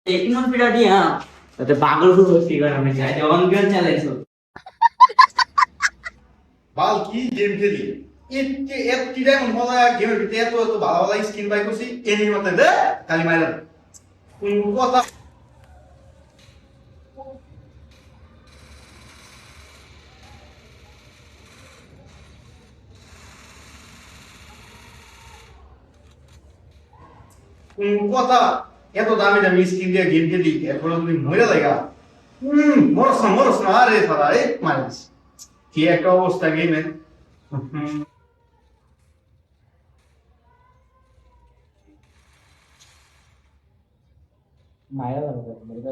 एक मन पिटा दिया तो पागल को होती कर हमें जाए ऑन कर चले सो বাল কি গেম খেলি এত ডায়মন্ড বলা গেমের ভিতরে এত এত ভালো ভালো স্কিন বাই করছি এনির মধ্যে দে খালি মাইরা কোন কথা কোন কথা এত দামি দামি স্কিন দিয়ে গেম খেলি এরপরে তুমি মরে লাগা মরস না আরে সারা এই মাইরাস কি একটা অবস্থা গেমের माया लगा मेरे को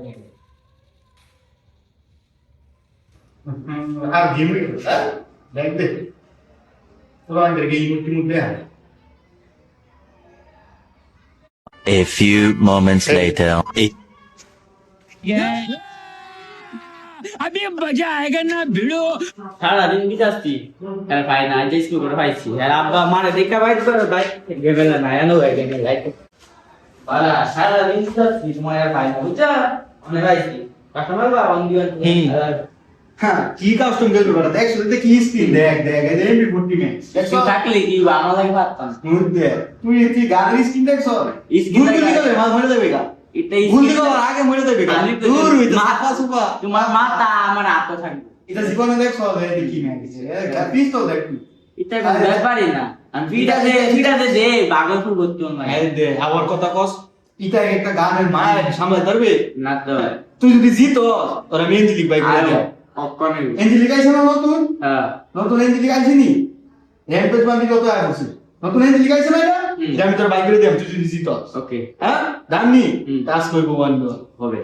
আর গেম দেখ দে তোরা আমাদের গেম মধ্যে আছে A few moments later. अभी मजा आएगा ना भिड़ो सारा दिन की जास्ती यार भाई ना आज स्कूल कर भाई छी यार अब मारे देखा भाई पर भाई गेमेला ना यानो है गेमेला लाइक बाला सारा दिन की जास्ती तुम्हारे भाई ना बुझा অনেক ভাই छी কাস্টমার বা অন দিওন হ্যাঁ কি কাস্টম গেল বড় দেখ শুনতে কি স্কিন দেখ দেখ এই এমবি 40 মে দেখো থাকলে কি বাংলা লাগে পারতাম মুদ্দে তুই কি গানের স্কিন দেখছ স্কিন দূর গেলে মাল মরে যাবে গা এটাই ভুল দিকে আগে মরে যাবে গা দূর হইতে মাথা সুপা তোমার মাথা আমার হাত থাকবে এটা জীবনে দেখছ এই কি না কিছু পিস্তল দেখ তুই এটা কোন ব্যাপারই না আমি ভিডিওতে দে পাগলপুর করতে না এই দে আবার কথা কস এটা একটা গানের মায়া সামলাই পারবে না তো তুই যদি জিত তোরা মেহেন্দি লিখবাই করে অকনে এনজি লিখাইছ না নতুন হ্যাঁ নতুন এনজি লিখাইছি নি র্যাম্পেজ বান্দি কত আছে নতুন এনজি লিখাইছ না এটা আমি তোর বাইক করে দিলাম তুই যদি জিত ওকে হ্যাঁ দাম নি টাস্ক করব ওয়ান হবে